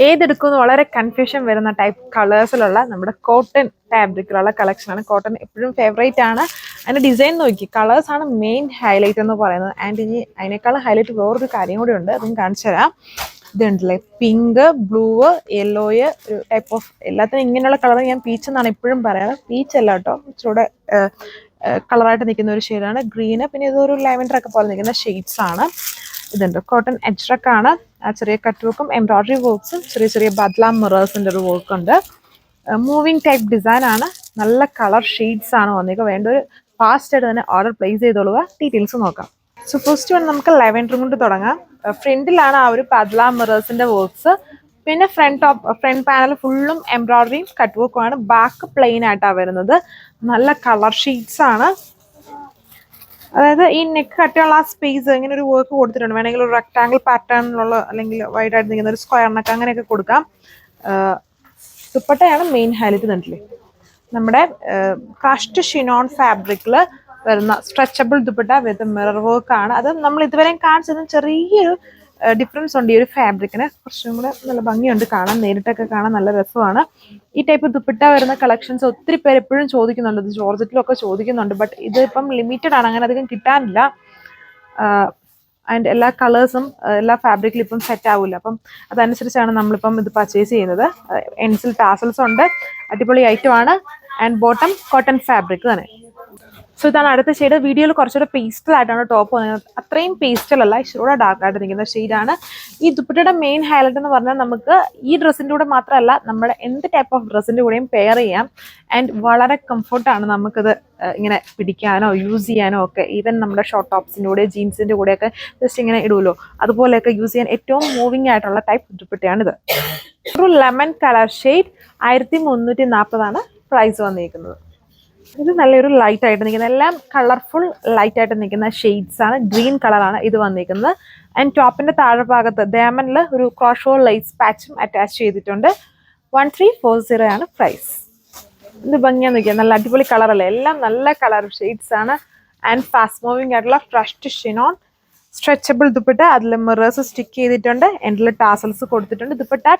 ഏതെടുക്കുമെന്ന് വളരെ കൺഫ്യൂഷൻ വരുന്ന ടൈപ്പ് കളേഴ്സിലുള്ള നമ്മുടെ കോട്ടൺ ഫാബ്രിക്കിലുള്ള കളക്ഷനാണ്. കോട്ടൺ എപ്പോഴും ഫേവറേറ്റ് ആണ്. അതിൻ്റെ ഡിസൈൻ നോക്കി കളേഴ്സാണ് മെയിൻ ഹൈലൈറ്റ് എന്ന് പറയുന്നത്. ആൻഡ് ഇനി അതിനേക്കാളും ഹൈലൈറ്റ് വേറൊരു കാര്യം കൂടി ഉണ്ട്, അതും കാണിച്ചു തരാം. ഇതുണ്ടല്ലേ, പിങ്ക്, ബ്ലൂ, യെല്ലോയ്, ഒരു ടൈപ്പ് ഓഫ് എല്ലാത്തിനും ഇങ്ങനെയുള്ള കളർ. ഞാൻ പീച്ച് എന്നാണ് എപ്പോഴും പറയാറ്, പീച്ച് അല്ല കേട്ടോ, ഇച്ചിലൂടെ കളറായിട്ട് നിൽക്കുന്ന ഒരു ഷെയ്ഡാണ്. ഗ്രീന്, പിന്നെ ഇതൊരു ലാവൻഡർ ഒക്കെ പോലെ നിൽക്കുന്ന ഷെയ്ഡ്സ് ആണ്. ഇതുണ്ട് കോട്ടൺ എഡ്ജറൊക്കെ ആണ്. ആ ചെറിയ കട്ട് വർക്കും എംബ്രോയിഡറി വർക്ക്സും ചെറിയ ചെറിയ ബദ്ല മിറേഴ്സിൻ്റെ ഒരു വർക്ക് ഉണ്ട്. മൂവിങ് ടൈപ്പ് ഡിസൈൻ ആണ്. നല്ല കളർ ഷെയ്ഡ്സ് ആണ് വന്നേക്കുക. വേണ്ട ഒരു ഫാസ്റ്റ് ആയിട്ട് തന്നെ ഓർഡർ പ്ലേസ് ചെയ്തോളുക. ഡീറ്റെയിൽസ് നോക്കാം. സോ ഫസ്റ്റ് വൺ നമുക്ക് ലാവൻഡർ കൊണ്ട് തുടങ്ങാം. ഫ്രണ്ടിലാണ് ആ ഒരു ബദ്ല മിറേഴ്സിൻ്റെ വർക്ക്സ്. പിന്നെ ഫ്രണ്ട് പാനൽ ഫുള്ളും എംബ്രോയിഡറിയും കട്ട് വർക്കും ആണ്. ബാക്ക് പ്ലെയിൻ ആയിട്ടാണ് വരുന്നത്. നല്ല കളർ ഷെയ്ഡ്സ് ആണ്. അതായത് ഈ നെക്ക് കട്ടിയുള്ള ആ സ്പേസ് ഇങ്ങനെ ഒരു വർക്ക് കൊടുത്തിട്ടുണ്ട്. വേണമെങ്കിൽ ഒരു റെക്ടാങ്കിൾ പാറ്റേണിലുള്ള അല്ലെങ്കിൽ വൈഡ് ആയിട്ട് നിൽക്കുന്ന ഒരു സ്ക്വയർ നെക്ക് അങ്ങനെയൊക്കെ കൊടുക്കാം. ദുപ്പട്ടയാണ് മെയിൻ ഹൈലൈറ്റ് തന്നിട്ടില്ലേ. നമ്മുടെ ക്രഷ്ഡ് ഷിനോൺ ഫാബ്രിക്കിൽ വരുന്ന സ്ട്രെച്ചബിൾ ദുപ്പട്ട വിത്ത് മിറർ വർക്ക് ആണ്. അത് നമ്മൾ ഇതുവരെയും കാണിച്ചതും ചെറിയൊരു ഡിഫറൻസ് ഉണ്ട്. ഈ ഒരു ഫാബ്രിക്കിന് കുറച്ചും കൂടെ നല്ല ഭംഗിയുണ്ട് കാണാൻ, നേരിട്ടൊക്കെ കാണാൻ നല്ല രസമാണ്. ഈ ടൈപ്പ് ദുപ്പട്ട വരുന്ന കളക്ഷൻസ് ഒത്തിരി പേര് എപ്പോഴും ചോദിക്കുന്നുണ്ട്. ഇത് ജോർജറ്റിലൊക്കെ ചോദിക്കുന്നുണ്ട്. ബട്ട് ഇത് ഇപ്പം ലിമിറ്റഡ് ആണ്, അങ്ങനെ അധികം കിട്ടാനില്ല. ആൻഡ് എല്ലാ കളേഴ്സും എല്ലാ ഫാബ്രിക്കിലും ഇപ്പം സെറ്റ് ആവില്ല. അപ്പം അതനുസരിച്ചാണ് നമ്മളിപ്പം ഇത് പർച്ചേസ് ചെയ്യുന്നത്. എൻസിൽ ടാസൽസ് ഉണ്ട്, അടിപൊളി ഐറ്റം ആണ്. ആൻഡ് ബോട്ടം കോട്ടൺ ഫാബ്രിക് തന്നെ. സോ ഇതാണ് അടുത്ത ഷെയ്ഡ്. വീഡിയോയിൽ കുറച്ചുകൂടെ പേസ്റ്റൽ ആയിട്ടാണ് ടോപ്പ് വന്നത്. അത്രയും പേസ്റ്റൽ അല്ല, ഇച്ചിരൂടെ ഡാർക്ക് ആയിട്ട് നിൽക്കുന്ന ഷെയ്ഡാണ്. ഈ ദുപ്പട്ടയുടെ മെയിൻ ഹൈലൈറ്റ് എന്ന് പറഞ്ഞാൽ നമുക്ക് ഈ ഡ്രസ്സിൻ്റെ കൂടെ മാത്രമല്ല, നമ്മുടെ എന്ത് ടൈപ്പ് ഓഫ് ഡ്രസ്സിൻ്റെ കൂടെയും പെയർ ചെയ്യാം. ആൻഡ് വളരെ കംഫർട്ടാണ് നമുക്കിത് ഇങ്ങനെ പിടിക്കാനോ യൂസ് ചെയ്യാനോ ഒക്കെ. ഈവൻ നമ്മുടെ ഷോർട്ട് ടോപ്സിൻ്റെ കൂടെ ജീൻസിൻ്റെ കൂടെയൊക്കെ ജസ്റ്റ് ഇങ്ങനെ ഇടുമല്ലോ, അതുപോലെയൊക്കെ യൂസ് ചെയ്യാൻ ഏറ്റവും മൂവിങ് ആയിട്ടുള്ള ടൈപ്പ് ദുപ്പട്ടയാണിത്. ഒരു ലെമൺ കളർ ഷെയ്ഡ് 1340 പ്രൈസ് വന്നിരിക്കുന്നത്. ഇത് നല്ലൊരു ലൈറ്റ് ആയിട്ട് നിൽക്കുന്ന, എല്ലാം കളർഫുൾ ലൈറ്റ് ആയിട്ട് നിൽക്കുന്ന ഷെയ്ഡ്സ് ആണ്. ഗ്രീൻ കളറാണ് ഇത് വന്നിരിക്കുന്നത്. ആൻഡ് ടോപ്പിന്റെ താഴെ ഭാഗത്ത് ഡയമണ്ടിൽ ഒരു ക്രോഷോ ലൈസ് പാച്ചും അറ്റാച്ച് ചെയ്തിട്ടുണ്ട്. 1340 ആണ് പ്രൈസ്. ഇത് ഭംഗിയാന്ന് നോക്കിയാൽ നല്ല അടിപൊളി കളറല്ലേ, എല്ലാം നല്ല കളർ ഷെയ്ഡ്സ് ആണ്. ആൻഡ് ഫാസ്റ്റ് മൂവിങ് ആയിട്ടുള്ള ക്രഷ്ഡ് ഷിനോൺ സ്ട്രെച്ചബിൾ ദുപ്പട്ട, അതിൽ മിറേഴ്സ് സ്റ്റിക്ക് ചെയ്തിട്ടുണ്ട്. എൻഡിൽ ടാസൽസ് കൊടുത്തിട്ടുണ്ട്. ദുപ്പട്ട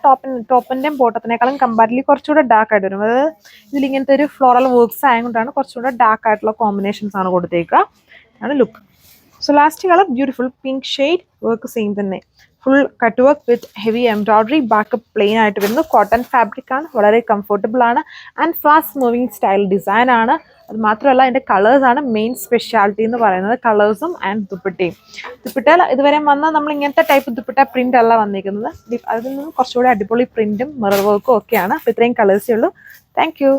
ടോപ്പിന്റെയും ബോട്ടത്തിനേക്കാളും കമ്പാരിറ്റീവ്ലി കുറച്ചുകൂടെ ഡാർക്ക് ആയിട്ട് വരും. അതായത് ഇതിലിങ്ങനത്തെ ഒരു ഫ്ലോറൽ വർക്ക്സ് ആയതുകൊണ്ടാണ് കുറച്ചുകൂടെ ഡാർക്ക് ആയിട്ടുള്ള കോമ്പിനേഷൻസ് ആണ് കൊടുത്തേക്കുക. ആണ് look. So last colour beautiful pink shade, work same തന്നെ. Full cut work with heavy embroidery, back plain ആയിട്ട് വരുന്നു. കോട്ടൺ ഫാബ്രിക് ആണ്, വളരെ കംഫർട്ടബിൾ ആണ്. And fast moving style design ആണ്. അത് മാത്രമല്ല അതിൻ്റെ കളേഴ്സാണ് മെയിൻ സ്പെഷ്യാലിറ്റി എന്ന് പറയുന്നത്, കളേഴ്സും ആൻഡ് ദുപ്പട്ടയും. ദുപ്പട്ട ഇതുവരെ വന്ന നമ്മൾ ഇങ്ങനത്തെ ടൈപ്പ് ദുപ്പട്ട പ്രിന്റ് അല്ല വന്നിരിക്കുന്നത്. അതിൽ നിന്നും കുറച്ചുകൂടി അടിപൊളി പ്രിന്റും മിറർ വർക്കും ഒക്കെയാണ്. അപ്പോൾ ഇത്രയും കളേഴ്സേ ഉള്ളൂ. Thank you.